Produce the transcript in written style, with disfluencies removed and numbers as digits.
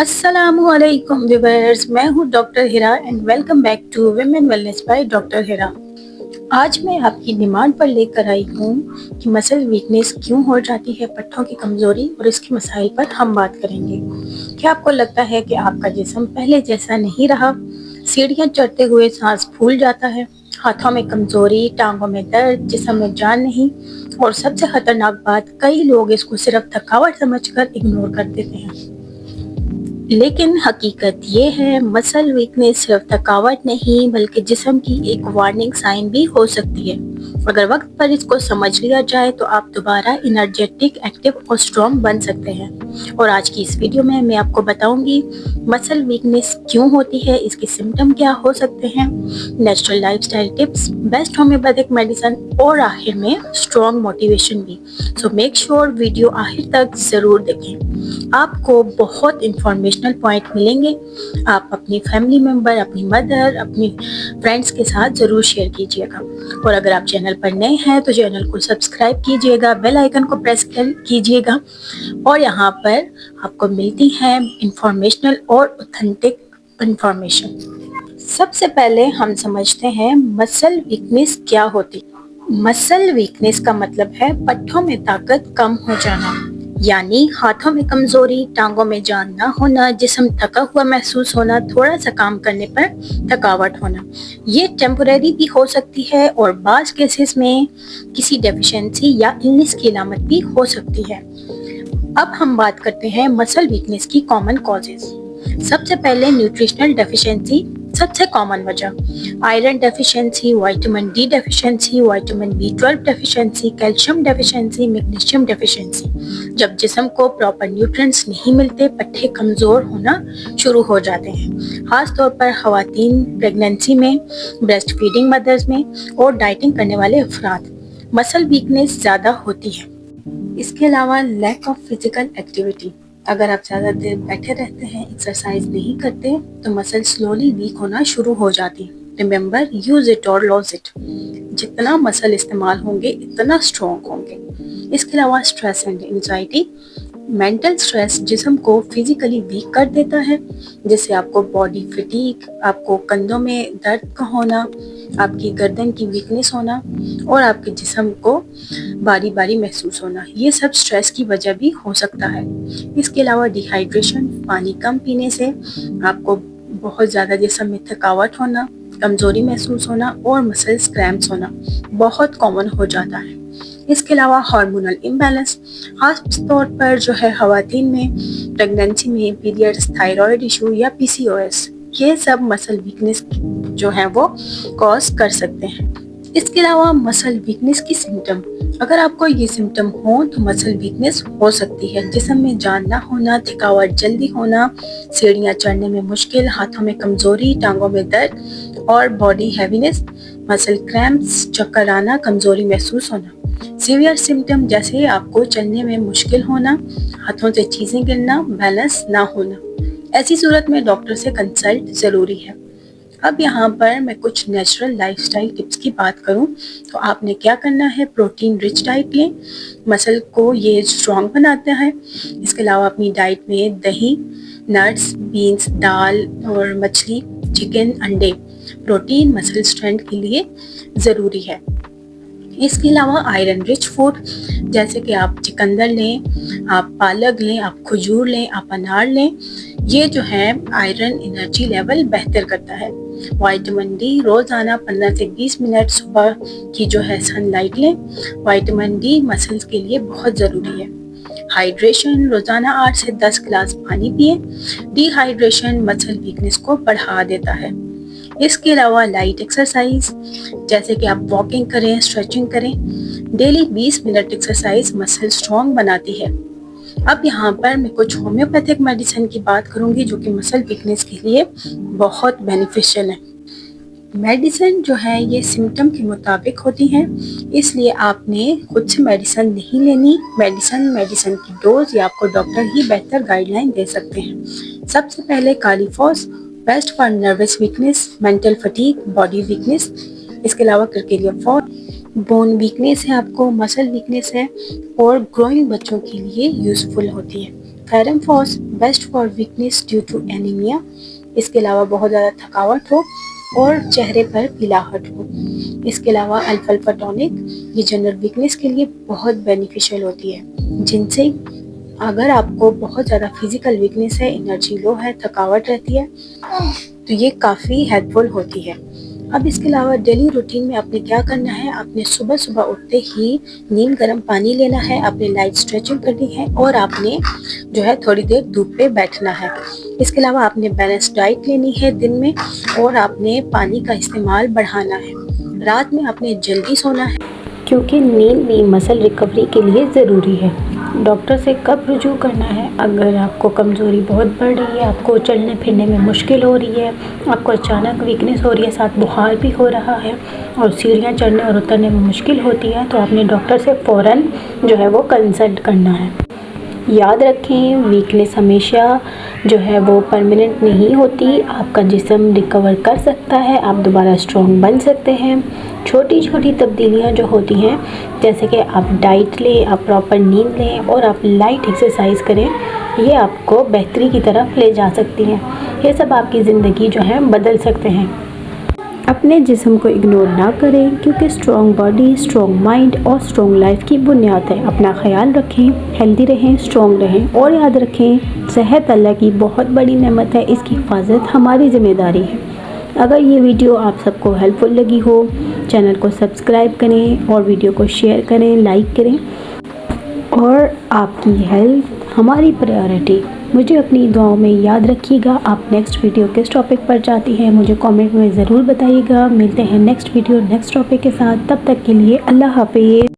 अस्सलामुअलैकुम व्यूअर्स, मैं हूं doctor Hira and welcome back to women wellness by doctor Hira. आज मैं आपकी डिमांड पर लेकर आई हूं कि मसल वीकनेस क्यों हो जाती है, पट्टों की कमज़ोरी और इसके मसाइल पर हम बात करेंगे। क्या आपको लगता है कि आपका जिस्म पहले जैसा नहीं रहा? सीढ़ियाँ चढ़ते हुए सांस फूल जाता है, हाथों में कमज़ोरी, टांगों में दर्द, जिस्म में जान नहीं, और सबसे खतरनाक बात, कई लोग इसको सिर्फ थकावट समझकर इग्नोर कर देते हैं। लेकिन हकीकत ये है, मसल वीकनेस सिर्फ थकावट नहीं बल्कि जिस्म की एक वार्निंग साइन भी हो सकती है। अगर वक्त पर इसको समझ लिया जाए तो आप दोबारा एनर्जेटिक, एक्टिव और स्ट्रॉन्ग बन सकते हैं। और आज की इस वीडियो में मैं आपको बताऊंगी मसल वीकनेस क्यों होती है, इसके सिम्टम क्या हो सकते हैं, natural lifestyle tips, best homeopathic medicine और आखिर में स्ट्रॉन्ग मोटिवेशन भी। सो मेक श्योर वीडियो आखिर तक ज़रूर देखें। आपको बहुत इंफॉर्मेशनल पॉइंट मिलेंगे। आप अपनी फैमिली मेम्बर, अपनी मदर, अपनी फ्रेंड्स के साथ ज़रूर शेयर कीजिएगा। और अगर आप चैनल पर नए हैं तो चैनल को सब्सक्राइब कीजिएगा, बेल आइकन को प्रेस कीजिएगा। और यहाँ पर आपको मिलती है इंफॉर्मेशनल और ऑथेंटिक इंफॉर्मेशन। सबसे पहले हम समझते हैं मसल वीकनेस क्या होती है। मसल वीकनेस का मतलब है पट्टों में ताकत कम हो जाना, यानी हाथों में कमजोरी, टांगों में जान ना होना, जिस्म थका हुआ महसूस होना, थोड़ा सा काम करने पर थकावट होना। ये टेम्परेरी भी हो सकती है और बाज़ केसेस में किसी डेफिशिएंसी या इलनेस की अलामत भी हो सकती है। अब हम बात करते हैं मसल वीकनेस की कॉमन कॉजेज। सबसे पहले न्यूट्रिशनल डेफिशिएंसी, सबसे कॉमन वजह iron deficiency, vitamin D deficiency, vitamin B 12 deficiency, calcium deficiency, magnesium deficiency. जब जिस्म को प्रॉपर न्यूट्रिएंट्स नहीं मिलते, पट्टे कमज़ोर होना शुरू हो जाते हैं, खास तौर पर ख़वातीन प्रेगनेंसी में, ब्रेस्ट फीडिंग मदर्स में और डाइटिंग करने वाले अफराद मसल वीकनेस ज़्यादा होती है। इसके अलावा लैक ऑफ फिजिकल एक्टिविटी, अगर आप ज़्यादा देर बैठे रहते हैं, एक्सरसाइज नहीं करते, तो मसल स्लोली वीक होना शुरू हो जाती है। रिमेंबर, यूज इट और लॉस इट। जितना मसल इस्तेमाल होंगे इतना स्ट्रॉन्ग होंगे। इसके अलावा stress and anxiety, mental stress जिस्म को फिजिकली वीक कर देता है, जिससे आपको बॉडी फटीग, आपको कंधों में दर्द का होना, आपकी गर्दन की वीकनेस होना और आपके जिस्म को बारी बारी महसूस होना, ये सब स्ट्रेस की वजह भी हो सकता है। इसके अलावा डिहाइड्रेशन, पानी कम पीने से आपको बहुत ज़्यादा जिस्म में थकावट होना, कमज़ोरी महसूस होना और मसल्स क्रैम्प्स होना बहुत कॉमन हो जाता है। इसके अलावा हार्मोनल इम्बैलेंस, खास तौर पर जो है ख़वातीन में, प्रेगनेंसी में, पीरियड्स, थायराइड इशू या पीसीओएस, ये सब मसल वीकनेस जो है वो कॉज कर सकते हैं। इसके अलावा मसल वीकनेस की सिम्टम, अगर आपको ये सिम्टम हो तो मसल वीकनेस हो सकती है। जिस्म में जान ना होना, थकावट जल्दी होना, सीढ़ियाँ चढ़ने में मुश्किल, हाथों में कमज़ोरी, टांगों में दर्द और बॉडी हैवीनेस, मसल क्रैम्प्स, चक्कर आना, कमज़ोरी महसूस होना। सीवियर सिम्टम जैसे आपको चलने में मुश्किल होना, हाथों से चीज़ें गिरना, बैलेंस ना होना। ऐसी सूरत में डॉक्टर से कंसल्ट ज़रूरी है। अब यहाँ पर मैं कुछ नेचुरल लाइफस्टाइल टिप्स की बात करूँ तो आपने क्या करना है, प्रोटीन रिच डाइट लें, मसल को ये स्ट्रॉन्ग बनाता है। इसके अलावा अपनी डाइट में दही, नट्स, बीन्स, दाल और मछली, चिकन, अंडे, प्रोटीन मसल स्ट्रेंथ के लिए ज़रूरी है। इसके अलावा आयरन रिच फूड, जैसे कि आप चुकंदर लें, आप पालक लें, आप खजूर लें, आप अनार लें, ये जो है आयरन एनर्जी लेवल बेहतर करता है। विटामिन डी रोज़ाना 15 से 20 मिनट सुबह की जो है सनलाइट लें, विटामिन डी मसल्स के लिए बहुत ज़रूरी है। हाइड्रेशन, रोज़ाना 8 से 10 गिलास पानी पिए। डिहाइड्रेशन मसल वीकनेस को बढ़ा देता है। इसके अलावा लाइट एक्सरसाइज, जैसे कि आप वॉकिंग करें, स्ट्रेचिंग करें, daily 20 minute exercise muscle strong बनाती है। अब यहाँ पर मैं कुछ होम्योपैथिक मेडिसिन की बात करूँगी जो कि मसल वीकनेस के लिए बहुत बेनिफिशियल है। मेडिसिन जो है ये सिम्टम के मुताबिक होती हैं, इसलिए आपने खुद से मेडिसिन नहीं लेनी। मेडिसिन की डोज या आपको डॉक्टर ही बेहतर गाइडलाइन दे सकते हैं। सबसे पहले Kali phos, best for nervous weakness, mental fatigue, body weakness. इसके अलावा क्रिकेलिया फॉर बोन वीकनेस है, आपको मसल वीकनेस है और ग्रोइंग बच्चों के लिए यूज़फुल होती है। Ferrum phos best for weakness due to anemia. इसके अलावा बहुत ज़्यादा थकावट हो और चेहरे पर पीलाहट हो। इसके अलावा अल्फा टॉनिक ये जनरल वीकनेस के लिए बहुत बेनिफिशियल होती है, जिनसे अगर आपको बहुत ज़्यादा फिजिकल वीकनेस है, एनर्जी लो है, थकावट रहती है, तो ये काफ़ी हेल्पफुल होती है। अब इसके अलावा डेली रूटीन में आपने क्या करना है, आपने सुबह सुबह उठते ही नीम गर्म पानी लेना है, आपने लाइट स्ट्रेचिंग करनी है और आपने जो है थोड़ी देर धूप पे बैठना है। इसके अलावा आपने बैलेंस डाइट लेनी है दिन में और आपने पानी का इस्तेमाल बढ़ाना है। रात में आपने जल्दी सोना है क्योंकि नींद भी मसल रिकवरी के लिए ज़रूरी है। डॉक्टर से कब रुजू करना है, अगर आपको कमज़ोरी बहुत बढ़ रही है, आपको चलने फिरने में मुश्किल हो रही है, आपको अचानक वीकनेस हो रही है, साथ बुखार भी हो रहा है और सीढ़ियाँ चढ़ने और उतरने में मुश्किल होती है, तो आपने डॉक्टर से फ़ौरन जो है वो कंसल्ट करना है। याद रखें, वीकनेस हमेशा जो है वो परमानेंट नहीं होती। आपका जिस्म रिकवर कर सकता है, आप दोबारा स्ट्रॉन्ग बन सकते हैं। छोटी छोटी तब्दीलियां जो होती हैं, जैसे कि आप डाइट लें, आप प्रॉपर नींद लें और आप लाइट एक्सरसाइज करें, ये आपको बेहतरी की तरफ ले जा सकती हैं। ये सब आपकी ज़िंदगी जो है बदल सकते हैं। अपने जिस्म को इग्नोर ना करें, क्योंकि स्ट्रॉन्ग बॉडी, स्ट्रॉन्ग माइंड और स्ट्रॉन्ग लाइफ की बुनियाद है। अपना ख्याल रखें, हेल्दी रहें, स्ट्रॉन्ग रहें और याद रखें, सेहत अल्लाह की बहुत बड़ी नेमत है, इसकी हिफाजत हमारी ज़िम्मेदारी है। अगर ये वीडियो आप सबको हेल्पफुल लगी हो, चैनल को सब्सक्राइब करें और वीडियो को शेयर करें, लाइक करें। और आपकी हेल्थ हमारी प्रायोरिटी। मुझे अपनी दुआओं में याद रखिएगा। आप नेक्स्ट वीडियो किस टॉपिक पर चाहती हैं मुझे कमेंट में ज़रूर बताइएगा। मिलते हैं नेक्स्ट वीडियो नेक्स्ट टॉपिक के साथ, तब तक के लिए अल्लाह हाफिज़।